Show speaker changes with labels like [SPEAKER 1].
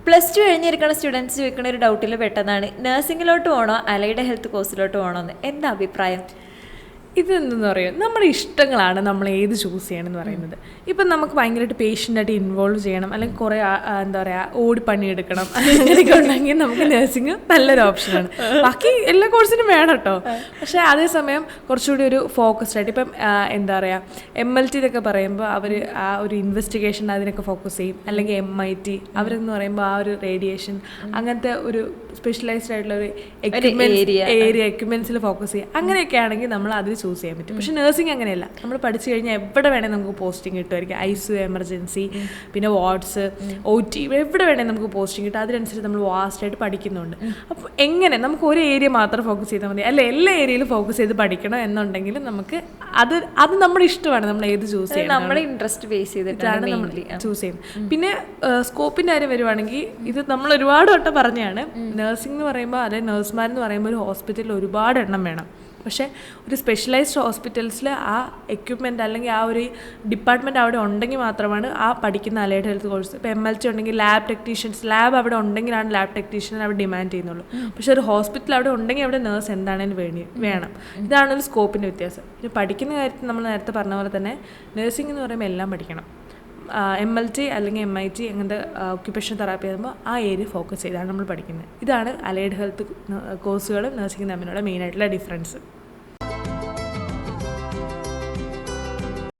[SPEAKER 1] Plus two കഴിഞ്ഞിരിക്കുന്ന students ചോദിക്കുന്ന ഒരു ഡൗട്ടിൽ പെട്ടതാണ്, നഴ്സിംഗിലോട്ട് പോകണോ അലൈഡ് ഹെൽത്ത് കോഴ്സിലോട്ട് പോകണോ എന്ന്. എന്താ അഭിപ്രായം?
[SPEAKER 2] ഇതെന്തെന്ന് പറയുക, നമ്മുടെ ഇഷ്ടങ്ങളാണ് നമ്മൾ ഏത് ചൂസ് ചെയ്യണമെന്ന് പറയുന്നത്. ഇപ്പം നമുക്ക് ഭയങ്കരമായിട്ട് പേഷ്യൻ്റായിട്ട് ഇൻവോൾവ് ചെയ്യണം, അല്ലെങ്കിൽ കുറേ എന്താ പറയുക ഓടി പണിയെടുക്കണം, അങ്ങനെയൊക്കെ ഉണ്ടെങ്കിൽ നമുക്ക് നഴ്സിംഗ് നല്ലൊരു ഓപ്ഷനാണ്. ബാക്കി എല്ലാ കോഴ്സിനും വേണം കേട്ടോ. പക്ഷേ അതേസമയം കുറച്ചുകൂടി ഒരു ഫോക്കസ്ഡ് ആയിട്ട് ഇപ്പം എന്താ പറയുക MLT എന്നൊക്കെ പറയുമ്പോൾ അവർ ആ ഒരു ഇൻവെസ്റ്റിഗേഷൻ അതിനൊക്കെ ഫോക്കസ് ചെയ്യും. അല്ലെങ്കിൽ MIT അവരെന്ന് പറയുമ്പോൾ ആ ഒരു റേഡിയേഷൻ അങ്ങനത്തെ ഒരു സ്പെഷ്യലൈസ്ഡ് ആയിട്ടുള്ള ഒരു എക്യുപ്മെൻറ്റ്സിൽ ഫോക്കസ് ചെയ്യും. അങ്ങനെയൊക്കെ ആണെങ്കിൽ നമ്മൾ അതിൽ ചൂസ് ചെയ്യാൻ പറ്റും. പക്ഷേ നഴ്സിംഗ് അങ്ങനെയല്ല. നമ്മൾ പഠിച്ചു കഴിഞ്ഞാൽ എവിടെ വേണമെങ്കിൽ നമുക്ക് പോസ്റ്റിംഗ് കിട്ടുമായിരിക്കും. ICU, എമർജൻസി, പിന്നെ വാർഡ്സ്, OT, എവിടെ വേണമെങ്കിൽ നമുക്ക് പോസ്റ്റിംഗ് കിട്ടും. അതിനനുസരിച്ച് നമ്മൾ വാസ്റ്റായിട്ട് പഠിക്കുന്നുണ്ട്. അപ്പോൾ എങ്ങനെ നമുക്ക് ഒരു ഏരിയ മാത്രം ഫോക്കസ് ചെയ്താൽ മതി, അല്ല എല്ലാ ഏരിയയിലും ഫോക്കസ് ചെയ്ത് പഠിക്കണം എന്നുണ്ടെങ്കിൽ നമുക്ക് അത് നമ്മുടെ ഇഷ്ടമാണ്. നമ്മൾ ഏത് ചൂസ് ചെയ്യണം,
[SPEAKER 1] നമ്മുടെ ഇൻട്രസ്റ്റ് ബേസ് ചെയ്തിട്ടാണ് നമ്മൾ
[SPEAKER 2] ചൂസ് ചെയ്യുന്നത്. പിന്നെ സ്കോപ്പിൻ്റെ കാര്യം വരുവാണെങ്കിൽ ഇത് നമ്മൾ ഒരുപാട് വട്ടം പറഞ്ഞാണ്, നഴ്സിംഗ് എന്ന് പറയുമ്പോൾ അതായത് നഴ്സുമാരെന്ന് പറയുമ്പോൾ ഒരു ഹോസ്പിറ്റലിൽ ഒരുപാട് എണ്ണം വേണം. പക്ഷേ ഒരു സ്പെഷ്യലൈസ്ഡ് ഹോസ്പിറ്റൽസിൽ ആ എക്യുപ്മെൻറ്റ് അല്ലെങ്കിൽ ആ ഒരു ഡിപ്പാർട്ട്മെൻറ്റ് അവിടെ ഉണ്ടെങ്കിൽ മാത്രമാണ് ആ പഠിക്കുന്ന അലൈഡ് ഹെൽത്ത് കോഴ്സ്. ഇപ്പോൾ MLT ഉണ്ടെങ്കിൽ ലാബ് ടെക്നീഷ്യൻസ്, ലാബ് അവിടെ ഉണ്ടെങ്കിലാണ് ലാബ് ടെക്നീഷ്യൻ അവിടെ ഡിമാൻഡ് ചെയ്യുന്നുള്ളൂ. പക്ഷേ ഒരു ഹോസ്പിറ്റൽ അവിടെ ഉണ്ടെങ്കിൽ അവിടെ നേഴ്സ് എന്താണേലും വേണം. ഇതാണ് ഒരു സ്കോപ്പിൻ്റെ വ്യത്യാസം. പിന്നെ പഠിക്കുന്ന കാര്യത്തിൽ നമ്മൾ നേരത്തെ പറഞ്ഞ പോലെ തന്നെ നഴ്സിംഗ് എന്ന് പറയുമ്പോൾ എല്ലാം പഠിക്കണം. MLT അല്ലെങ്കിൽ MIT അങ്ങനത്തെ ഒക്യുപ്പേഷൻ തെറാപ്പി ആകുമ്പോൾ ആ ഏരിയ ഫോക്കസ് ചെയ്താണ് നമ്മൾ പഠിക്കുന്നത്. ഇതാണ് അലൈഡ് ഹെൽത്ത് കോഴ്സുകളും നഴ്സിംഗും തമ്മിലുള്ള മെയിനായിട്ടുള്ള ഡിഫറൻസ്.